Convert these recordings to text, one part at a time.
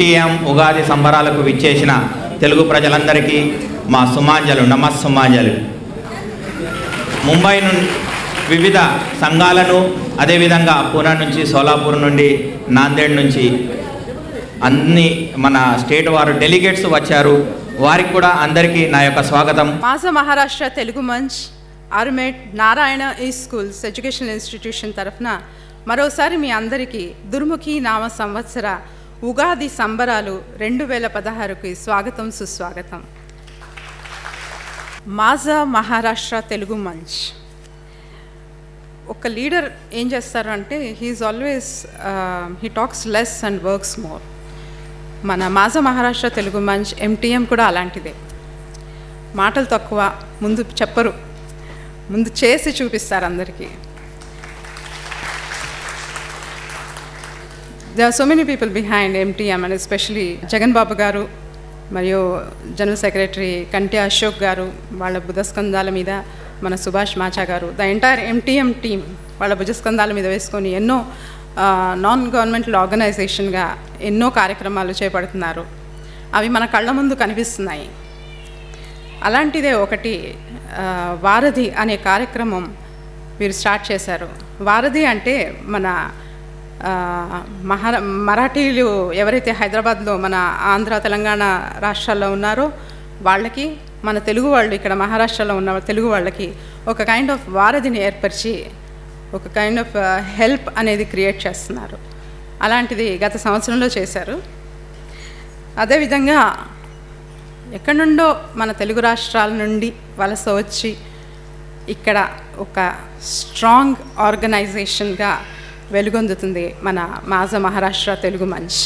MTM Ugadi సంబరాలకు విచ్చేసిన తెలుగు ప్రజలందరికీ మా సుమాంజలు, నమస్సుమాంజలు. ముంబై నుండి వివిధ సంఘాలను, అదేవిధంగా పూనా నుంచి, సోలాపూర్ నుండి, నాందేడ్ నుంచి అన్ని మన స్టేట్ వారు డెలిగేట్స్ వచ్చారు. వారికి కూడా అందరికీ నా యొక్క స్వాగతం. మాజా మహారాష్ట్ర తెలుగు మంచ్, ఆర్మేట్, నారాయణ ఈ స్కూల్స్ ఎడ్యుకేషనల్ ఇన్స్టిట్యూషన్ తరఫున మరోసారి మీ అందరికీ దుర్ముఖి నామ సంవత్సర ఉగాది సంబరాలు 2016కి స్వాగతం, సుస్వాగతం. మాజా మహారాష్ట్ర తెలుగు మంచ్ ఒక లీడర్ ఏం చేస్తారు అంటే he is always he talks less and works more. మన మాజా మహారాష్ట్ర తెలుగు మంచ్ MTM కూడా అలాంటిదే. మాటలు తక్కువ, ముందు చెప్పరు, ముందు చేసి చూపిస్తారు అందరికీ. There are so many people behind MTM and especially Jagan బాబు గారు మరియు జనరల్ సెక్రటరీ కంటి అశోక్ గారు, వాళ్ళ భుజస్కంధాల మీద మన సుభాష్ మాచా గారు, ద ఎంటైర్ MTM టీమ్ వాళ్ళ భుజస్కంధాల మీద వేసుకొని ఎన్నో నాన్ గవర్నమెంటల్ ఆర్గనైజేషన్గా ఎన్నో కార్యక్రమాలు చేపడుతున్నారు. అవి మన కళ్ళ ముందు కనిపిస్తున్నాయి. అలాంటిదే ఒకటి వారధి అనే కార్యక్రమం మీరు స్టార్ట్ చేశారు. వారధి అంటే మన మరాఠీలు ఎవరైతే హైదరాబాద్లో, మన ఆంధ్ర, తెలంగాణ రాష్ట్రాల్లో ఉన్నారో వాళ్ళకి, మన తెలుగు వాళ్ళు ఇక్కడ మహారాష్ట్రలో ఉన్న తెలుగు వాళ్ళకి ఒక కైండ్ ఆఫ్ వారధిని ఏర్పరిచి ఒక కైండ్ ఆఫ్ హెల్ప్ అనేది క్రియేట్ చేస్తున్నారు. అలాంటిది గత సంవత్సరంలో చేశారు. అదేవిధంగా ఎక్కడి నుండో మన తెలుగు రాష్ట్రాల నుండి వలస వచ్చి ఇక్కడ ఒక స్ట్రాంగ్ ఆర్గనైజేషన్గా వెలుగొందుతుంది మన మాజా మహారాష్ట్ర తెలుగు మంచ్.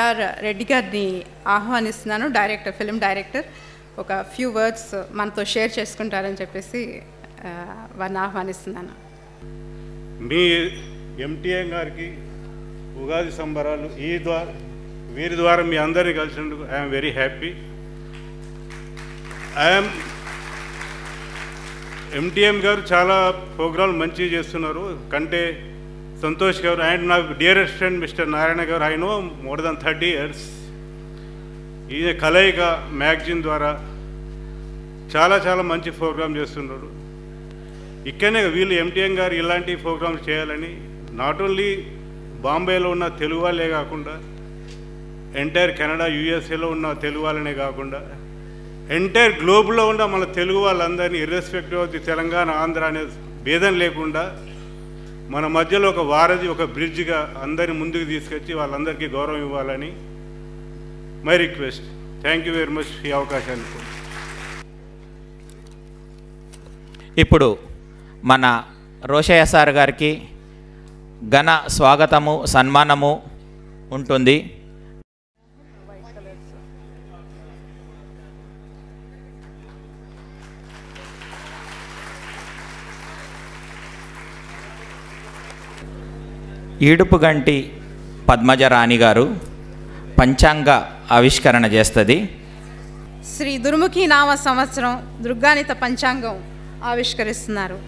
కేఆర్ రెడ్డి గారిని ఆహ్వానిస్తున్నాను. డైరెక్టర్, ఫిల్మ్ డైరెక్టర్, ఒక ఫ్యూ వర్డ్స్ మనతో షేర్ చేసుకుంటారని చెప్పేసి వారిని ఆహ్వానిస్తున్నాను. మీ ఎంటీఎం గారికి ఉగాది సంబరాలు వీరి ద్వారా మీ అందరినీ కలిసినందుకు ఐఎమ్ వెరీ హ్యాపీ. ఎంటీఎం గారు చాలా ప్రోగ్రాంలు మంచిగా చేస్తున్నారు. కంటే సంతోష్ గారు అండ్ నాకు డియరెస్ట్ ఫ్రెండ్ మిస్టర్ నారాయణ గారు, I know more than 30 years. ఈయన కలయిక మ్యాగజైన్ ద్వారా చాలా చాలా మంచి ప్రోగ్రాం చేస్తున్నారు. ఇక్కడనే వీళ్ళు ఎంటీఎం గారు ఇలాంటి ప్రోగ్రామ్స్ చేయాలని నాట్ ఓన్లీ బాంబేలో ఉన్న తెలుగు వాళ్ళే కాకుండా ఎంటైర్ కెనడా, యూఎస్ఏలో ఉన్న తెలుగు వాళ్ళనే కాకుండా ఎంటైర్ గ్లోబ్లో ఉన్న మన తెలుగు వాళ్ళందరినీ irrespective of the Telangana, Andhra అనే భేదం లేకుండా మన మధ్యలో ఒక వారధి, ఒక బ్రిడ్జ్గా అందరిని ముందుకు తీసుకొచ్చి వాళ్ళందరికీ గౌరవం ఇవ్వాలని my request. Thank you very much ఈ అవకాశాన్ని. ఇప్పుడు మన రోషయ్య సార్ గారికి ఘన స్వాగతము, సన్మానము ఉంటుంది. ఈడుపుగంటి పద్మజరాణి గారు పంచాంగ ఆవిష్కరణ చేస్తుంది. శ్రీ దుర్ముఖి నామ సంవత్సరం దుర్గానిత పంచాంగం ఆవిష్కరిస్తున్నారు.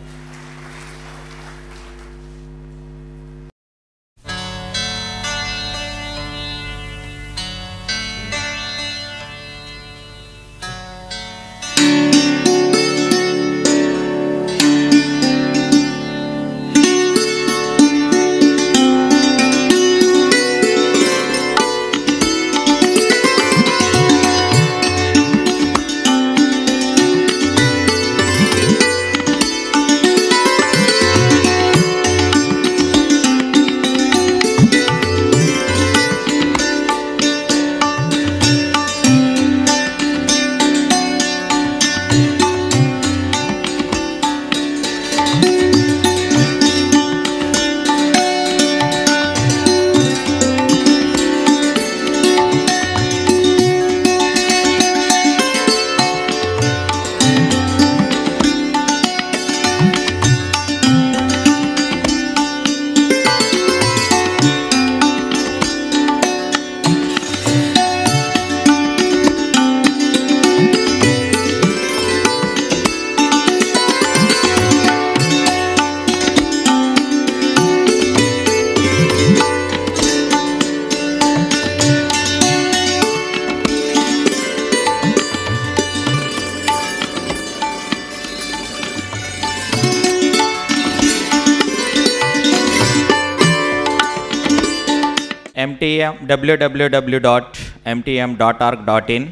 www.mtm.org.in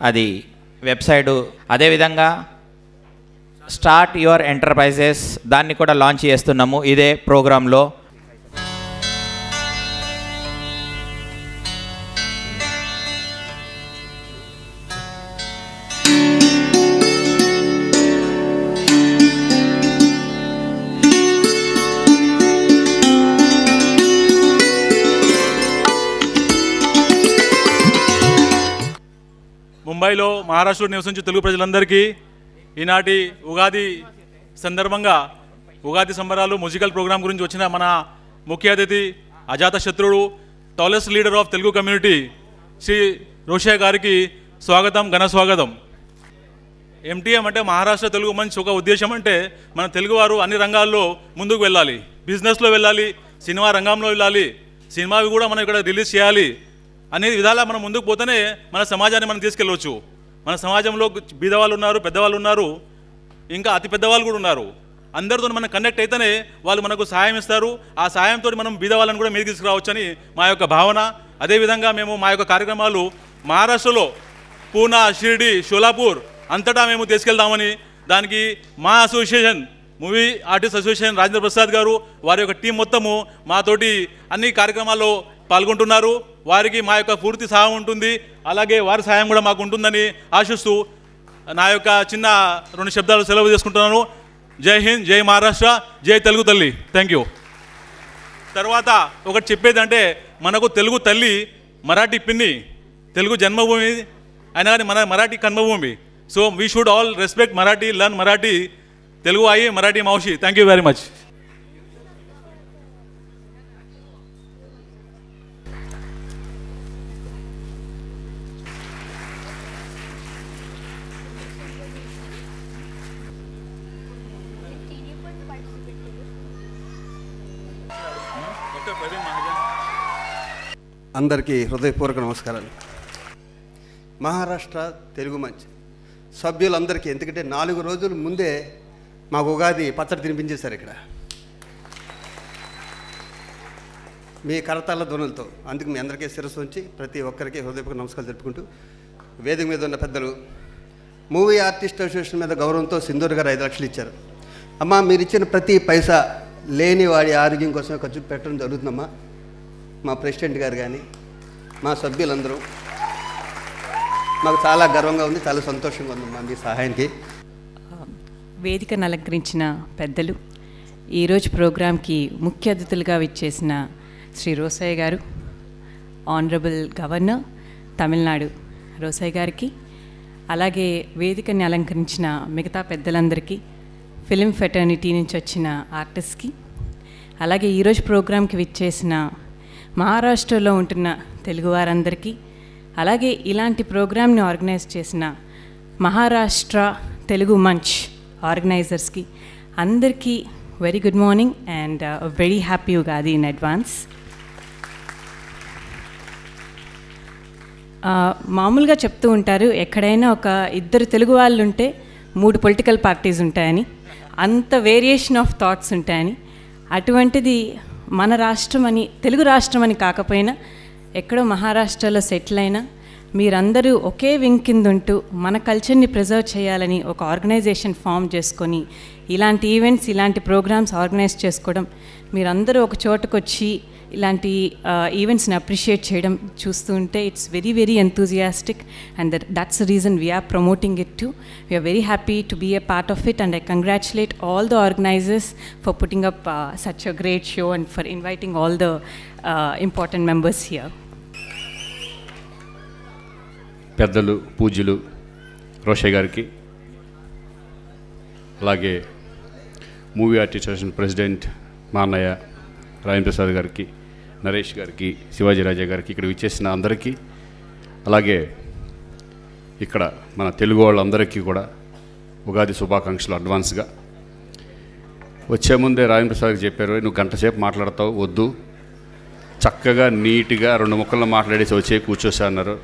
అది వెబ్సైటు. అదేవిధంగా స్టార్ట్ యువర్ ఎంటర్ప్రైజెస్ దాన్ని కూడా లాంచ్ చేస్తున్నాము ఇదే ప్రోగ్రాంలో. ముంబైలో మహారాష్ట్రలో నివసించే తెలుగు ప్రజలందరికీ ఈనాటి ఉగాది సందర్భంగా ఉగాది సంబరాలు మ్యూజికల్ ప్రోగ్రాం గురించి వచ్చిన మన ముఖ్య అతిథి అజాతశత్రుడు, tallest leader of Telugu community Shri Rosaiah గారికి స్వాగతం, ఘన స్వాగతం. ఎంటీఎం అంటే మహారాష్ట్ర తెలుగు మంచి ఒక ఉద్దేశం అంటే మన తెలుగువారు అన్ని రంగాల్లో ముందుకు వెళ్ళాలి. బిజినెస్లో వెళ్ళాలి, సినిమా రంగంలో వెళ్ళాలి, సినిమావి కూడా మనం ఇక్కడ రిలీజ్ చేయాలి అనే విధాలా మనం ముందుకు పోతేనే మన సమాజాన్ని మనం తీసుకెళ్ళవచ్చు. మన సమాజంలో బీదవాళ్ళు ఉన్నారు, పెద్దవాళ్ళు ఉన్నారు, ఇంకా అతి పెద్దవాళ్ళు కూడా ఉన్నారు. అందరితో మనం కనెక్ట్ అయితేనే వాళ్ళు మనకు సహాయం ఇస్తారు. ఆ సహాయంతో మనం బీదవాళ్ళని కూడా మీదకి తీసుకురావచ్చు అని మా యొక్క భావన. అదేవిధంగా మేము మా యొక్క కార్యక్రమాలు మహారాష్ట్రలో పూనా, షిర్డీ, షోలాపూర్ అంతటా మేము తీసుకెళ్దామని, దానికి మా association movie artist association Rajendra Prasad గారు వారి యొక్క టీం మొత్తము మాతోటి అన్ని కార్యక్రమాల్లో పాల్గొంటున్నారు. వారికి మా యొక్క పూర్తి సహాయం ఉంటుంది, అలాగే వారి సహాయం కూడా మాకు ఉంటుందని ఆశిస్తూ నా యొక్క చిన్న 2 శబ్దాలు సెలవు చేసుకుంటున్నాను. జై హింద్, జై మహారాష్ట్ర, జై తెలుగు తల్లి. Thank you. తర్వాత ఒకటి చెప్పేది అంటే మనకు తెలుగు తల్లి మరాఠీ పిన్ని, తెలుగు జన్మభూమి అయినా కానీ మన మరాఠీ కన్మభూమి. So we should all respect Marathi, learn Marathi. Telugu आई मराठी मावशी. Thank you very much. అందరికీ హృదయపూర్వక నమస్కారాలు. మహారాష్ట్ర తెలుగు మంచ్ సభ్యులందరికీ, ఎందుకంటే 4 రోజుల ముందే మాకు ఉగాది పచ్చడి తినిపించేశారు ఇక్కడ మీ కరతాళ ధ్వనులతో. అందుకు మీ అందరికీ శిరస్సు ఉంచి ప్రతి ఒక్కరికి హృదయపూర్వక నమస్కారాలు జరుపుకుంటూ, వేదిక మీద ఉన్న పెద్దలు, మూవీ ఆర్టిస్ట్ అసోసియేషన్ మీద గౌరవంతో సింధూర్ గారు 5 లక్షలు ఇచ్చారు. అమ్మ, మీరు ఇచ్చిన ప్రతి పైసా లేని వాడి ఆరోగ్యం కోసమే ఖర్చు పెట్టడం జరుగుతుందమ్మా. మా ప్రెసిడెంట్ గారు కానీ మా సభ్యులందరూ, మాకు చాలా గర్వంగా ఉంది, చాలా సంతోషంగా ఉందమ్మా మీ సహాయానికి. వేదికను అలంకరించిన పెద్దలు, ఈరోజు ప్రోగ్రాంకి ముఖ్య అతిథులుగా విచ్చేసిన శ్రీ రోసయ్య గారు, ఆనరబుల్ గవర్నర్ తమిళనాడు రోసయ్య గారికి, అలాగే వేదికని అలంకరించిన మిగతా పెద్దలందరికీ, ఫిలిం ఫెటర్నిటీ నుంచి వచ్చిన ఆర్టిస్ట్కి, అలాగే ఈరోజు ప్రోగ్రాంకి విచ్చేసిన మహారాష్ట్రలో ఉంటున్న తెలుగు వారందరికీ, అలాగే ఇలాంటి ప్రోగ్రామ్ని ఆర్గనైజ్ చేసిన మహారాష్ట్ర తెలుగు మంచ్ ఆర్గనైజర్స్కి అందరికీ very good morning and very happy Ugadi in advance. మామూలుగా చెప్తూ ఉంటారు, ఎక్కడైనా ఒక 2 తెలుగు వాళ్ళు ఉంటే 3 పొలిటికల్ పార్టీస్ ఉంటాయని, అంత వేరియేషన్ ఆఫ్ థాట్స్ ఉంటాయని. అటువంటిది మన రాష్ట్రం అని, తెలుగు రాష్ట్రం అని కాకపోయినా ఎక్కడో మహారాష్ట్రలో సెటిల్ అయినా మీరందరూ ఒకే వింగ్ కింద ఉంటూ మన కల్చర్ని ప్రిజర్వ్ చేయాలని ఒక ఆర్గనైజేషన్ ఫామ్ చేసుకొని ఇలాంటి ఈవెంట్స్, ఇలాంటి ప్రోగ్రామ్స్ ఆర్గనైజ్ చేసుకోవడం, మీరందరూ ఒక చోటకు వచ్చి ఇలాంటి ఈవెంట్స్ని అప్రిషియేట్ చేయడం చూస్తూ ఉంటే it's very very enthusiastic and that's the reason we are promoting it too. We are very happy to be a part of it and I congratulate all the organisers for putting up such a great show and for inviting all the important members here. పెద్దలు పూజ్యులు రోషయ్య గారికి, అలాగే movie artist association president మా అన్నయ్య రాజేంద్ర ప్రసాద్ గారికి, నరేష్ గారికి, శివాజీ రాజా గారికి, ఇక్కడ విచ్చేసిన అందరికీ, అలాగే ఇక్కడ మన తెలుగు వాళ్ళందరికీ కూడా ఉగాది శుభాకాంక్షలు అడ్వాన్స్గా. వచ్చే ముందే రాజేంద్ర ప్రసాద్ చెప్పారు, నువ్వు గంట సేపు మాట్లాడతావు, వద్దు, చక్కగా నీట్గా 2 ముక్కల్లో మాట్లాడేసి వచ్చే కూర్చోసా అన్నారు.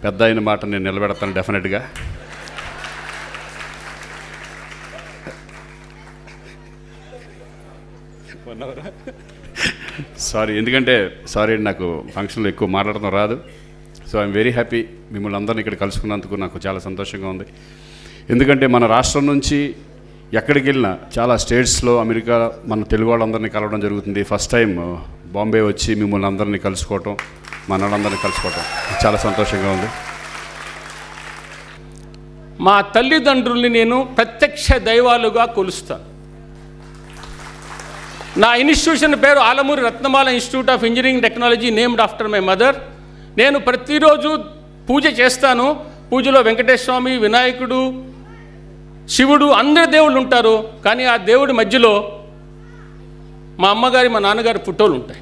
పెద్ద అయిన మాట నేను నిలబెడతాను డెఫినెట్గా. సారీ, ఎందుకంటే నాకు ఫంక్షన్లో ఎక్కువ మాట్లాడటం రాదు. సో ఐఎమ్ వెరీ హ్యాపీ మిమ్మల్ని అందరినీ ఇక్కడ కలుసుకున్నందుకు నాకు చాలా సంతోషంగా ఉంది. ఎందుకంటే మన రాష్ట్రం నుంచి ఎక్కడికి వెళ్ళినా చాలా స్టేట్స్లో, అమెరికా మన తెలుగు వాళ్ళందరినీ కలవడం జరుగుతుంది. ఫస్ట్ టైం బాంబే వచ్చి మిమ్మల్ని అందరినీ కలుసుకోవటం, మన వాళ్ళందరినీ కలుసుకోవటం చాలా సంతోషంగా ఉంది. మా తల్లిదండ్రుల్ని నేను ప్రత్యక్ష దైవాలుగా కొలుస్తాను. నా ఇన్స్టిట్యూషన్ పేరు Alamuri Ratnamala institute of engineering technology, named after my mother. నేను ప్రతిరోజు పూజ చేస్తాను. పూజలో వెంకటేశ్వర స్వామి, వినాయకుడు, శివుడు, అందరి దేవుళ్ళు ఉంటారు. కానీ ఆ దేవుడి మధ్యలో మా అమ్మగారి, మా నాన్నగారి ఫోటోలు ఉంటాయి.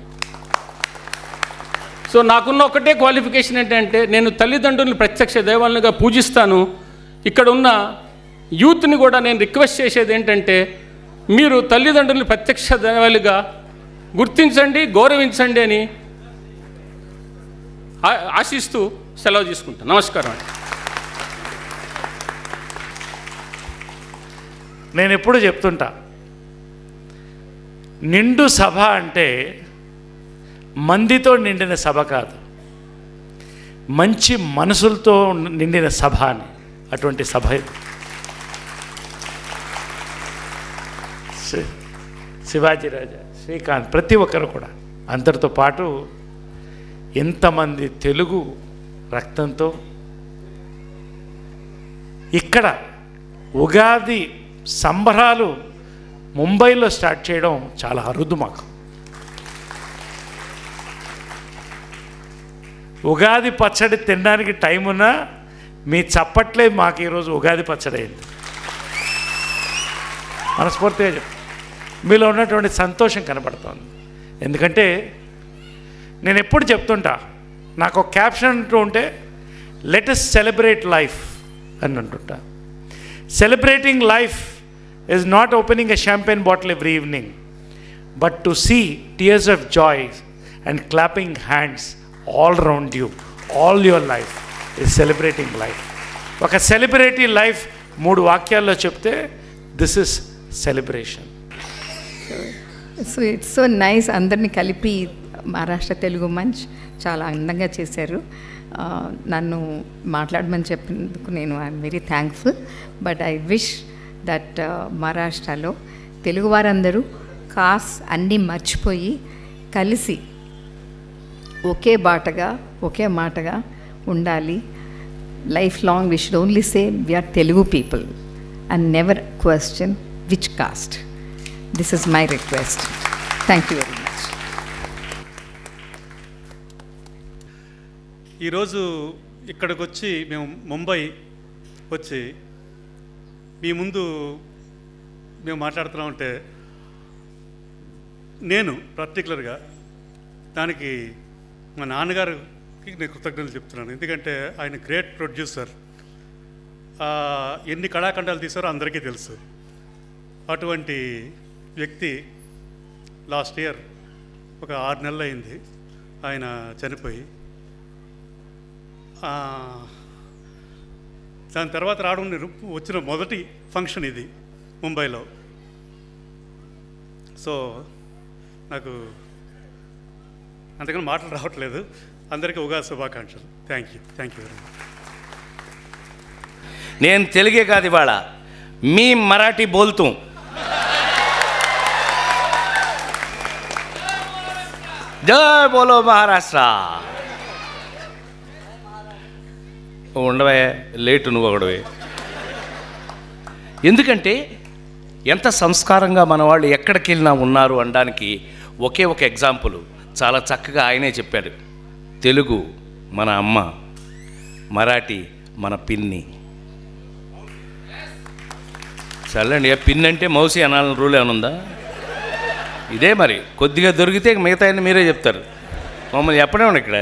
సో నాకున్న ఒకటే క్వాలిఫికేషన్ ఏంటంటే నేను తల్లిదండ్రులను ప్రత్యక్ష దైవాలుగా పూజిస్తాను. ఇక్కడ ఉన్న యూత్ని కూడా నేను రిక్వెస్ట్ చేసేది ఏంటంటే, మీరు తల్లిదండ్రులను ప్రత్యక్ష దైవాలుగా గుర్తించండి, గౌరవించండి అని ఆశిస్తూ సెలవు తీసుకుంటాను. నమస్కారం అండి. నేను ఎప్పుడు చెప్తుంటా, నిండు సభ అంటే మందితో నిండిన సభ కాదు, మంచి మనసులతో నిండిన సభ అని. అటువంటి సభ ఇది. శివాజీ రాజా, శ్రీకాంత్, ప్రతి ఒక్కరు కూడా, అందరితో పాటు ఎంతమంది తెలుగు రక్తంతో ఇక్కడ ఉగాది సంబరాలు ముంబైలో స్టార్ట్ చేయడం చాలా అరుదు మాకు. ఉగాది పచ్చడి తినడానికి టైం ఉన్నా మీ చప్పట్లే మాకు ఈరోజు ఉగాది పచ్చడి అయింది. మనస్ఫూర్తిగా మీలో ఉన్నటువంటి సంతోషం కనబడుతోంది. ఎందుకంటే నేను ఎప్పుడు చెప్తుంటా, నాకు ఒక క్యాప్షన్ అంటూ ఉంటే లెట్ us సెలబ్రేట్ లైఫ్ అని అంటుంటా. Celebrating life is not opening a champagne bottle every evening, but to see tears of joy and clapping hands all around you all your life is celebrating life. ఒక celebrity life 3 వాక్యాల్లో చెప్తే this is celebration. So it's so nice. అందరినీ కలిపి మహారాష్ట్ర తెలుగు మంచ్ చాలా అందంగా చేశారు. నన్ను మాట్లాడమని చెప్పినందుకు నేను I'm very thankful. But I wish that మహారాష్ట్రలో తెలుగువారందరూ అన్నీ మర్చిపోయి కలిసి ఒకే బాటగా ఒకే మాటగా ఉండాలి. Life long we should only say we are Telugu people and never question which caste. This is my request. Thank you very much. ఈరోజు ఇక్కడికి వచ్చి మేము ముంబై వచ్చి మీ ముందు మేము మాట్లాడుతున్నామంటే నేను పర్టికులర్గా దానికి మా నాన్నగారికి నేను కృతజ్ఞతలు చెప్తున్నాను. ఎందుకంటే ఆయన గ్రేట్ ప్రొడ్యూసర్. ఎన్ని కళాఖండాలు తీశారో అందరికీ తెలుసు. అటువంటి వ్యక్తి లాస్ట్ ఇయర్ ఒక 6 నెలలు అయింది ఆయన చనిపోయి. దాని తర్వాత రావడం నేను వచ్చిన మొదటి ఫంక్షన్ ఇది ముంబైలో. సో నాకు అంతకన్నా మాటలు రావట్లేదు. అందరికీ ఉగాది శుభాకాంక్షలు. Thank you very much. నేను తెలుగే కాదు, ఇవాళ మీ మరాఠీ బోల్తూ. జై బోలో మహారాష్ట్ర. ఉండవే లేటు నువ్వు ఒకడవే. ఎందుకంటే ఎంత సంస్కారంగా మన వాళ్ళు ఎక్కడికి వెళ్ళినా ఉన్నారు అనడానికి ఒకే ఒక ఎగ్జాంపుల్ చాలా చక్కగా ఆయనే చెప్పాడు. తెలుగు మన అమ్మ, మరాఠీ మన పిన్ని. చల్లండి, పిన్ అంటే మౌసి అనాలని రూల్ ఏమైనా ఉందా? ఇదే మరి. కొద్దిగా దొరికితే మిగతా మీరే చెప్తారు, మమ్మల్ని చెప్పడేమండి. ఇక్కడ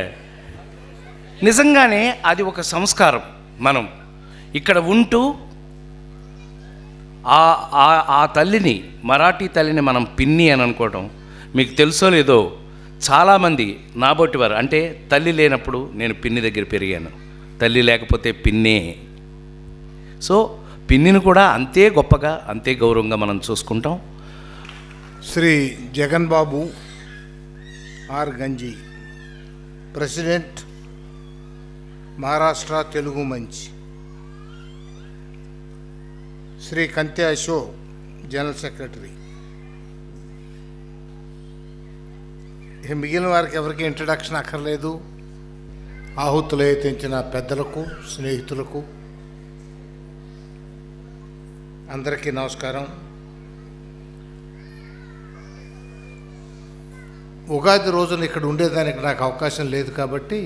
నిజంగానే అది ఒక సంస్కారం. మనం ఇక్కడ ఉంటూ ఆ తల్లిని, మరాఠీ తల్లిని మనం పిన్ని అని అనుకోవడం. మీకు తెలుసో లేదో, చాలామంది నాబోటి వారు అంటే తల్లి లేనప్పుడు నేను పిన్ని దగ్గర పెరిగాను, తల్లి లేకపోతే పిన్నే. సో పిన్నిని కూడా అంతే గొప్పగా అంతే గౌరవంగా మనం చూసుకుంటాం. Shri Jagan Babu R Ganji, president Maharashtra Telugu Manch. Shri Kanthe Ashok, general secretary. మిగిలిన వారికి ఎవరికి ఇంట్రడక్షన్ అక్కర్లేదు. ఆహుతులు తెంచిన పెద్దలకు, స్నేహితులకు అందరికీ నమస్కారం. ఉగాది రోజున ఇక్కడ ఉండేదానికి నాకు అవకాశం లేదు కాబట్టి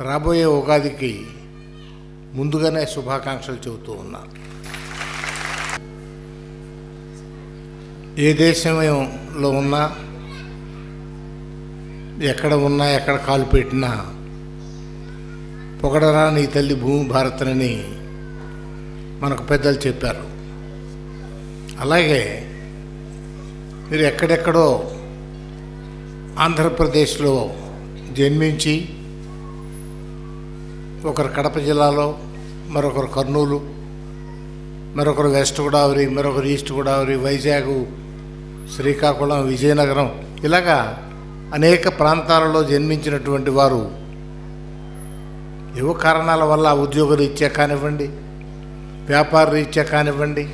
రాబోయే ఉగాదికి ముందుగానే శుభాకాంక్షలు చెబుతూ ఉన్నాను. ఏ దేశంలో ఉన్నా, ఎక్కడ ఉన్నా, ఎక్కడ కాలు పెట్టినా పొగడరా నీ తల్లి భూమి భారతనని మనకు పెద్దలు చెప్పారు. అలాగే మీరు ఎక్కడెక్కడో ఆంధ్రప్రదేశ్లో జన్మించి ఒకరు కడప జిల్లాలో, మరొకరు కర్నూలు, మరొకరు వెస్ట్ గోదావరి, మరొకరు ఈస్ట్ గోదావరి, వైజాగ్, శ్రీకాకుళం, విజయనగరం, ఇలాగా అనేక ప్రాంతాలలో జన్మించినటువంటి వారు ఏవో కారణాల వల్ల ఉద్యోగ రీత్యా కానివ్వండి, వ్యాపార రీత్యా కానివ్వండి,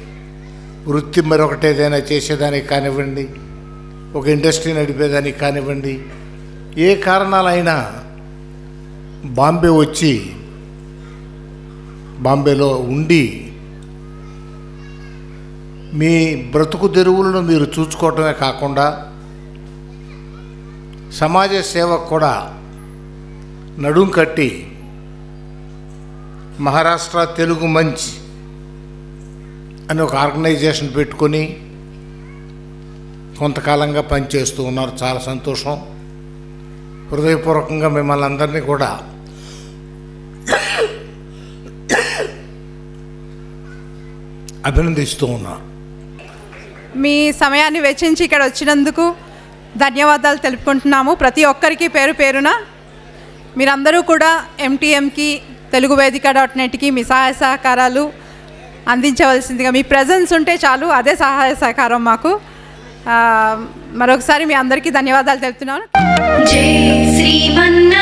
వృత్తి మరొకటి ఏదైనా చేసేదానికి కానివ్వండి, ఒక ఇండస్ట్రీ నడిపేదానికి కానివ్వండి, ఏ కారణాలైనా బాంబే వచ్చి బాంబేలో ఉండి మీ బ్రతుకు తెరువులను మీరు చూసుకోవటమే కాకుండా సమాజ సేవకు కూడా నడుం కట్టి మహారాష్ట్ర తెలుగు మంచ్ అని ఒక ఆర్గనైజేషన్ పెట్టుకొని కొంతకాలంగా పనిచేస్తూ ఉన్నారు. చాలా సంతోషం. హృదయపూర్వకంగా మిమ్మల్ని అందరినీ కూడా అభినందిస్తూ ఉన్నా. మీ సమయాన్ని వెచ్చించి ఇక్కడ వచ్చినందుకు ధన్యవాదాలు తెలుపుకుంటున్నాము. ప్రతి ఒక్కరికి పేరు పేరున మీరందరూ కూడా MTMకి తెలుగు వేదిక.netకి మీ సహాయ సహకారాలు అందించవలసిందిగా, మీ ప్రెజెన్స్ ఉంటే చాలు, అదే సహాయ సహకారం మాకు. మరొకసారి మీ అందరికీ ధన్యవాదాలు తెలుపుతున్నాను. జై శ్రీమన్నారాయణ.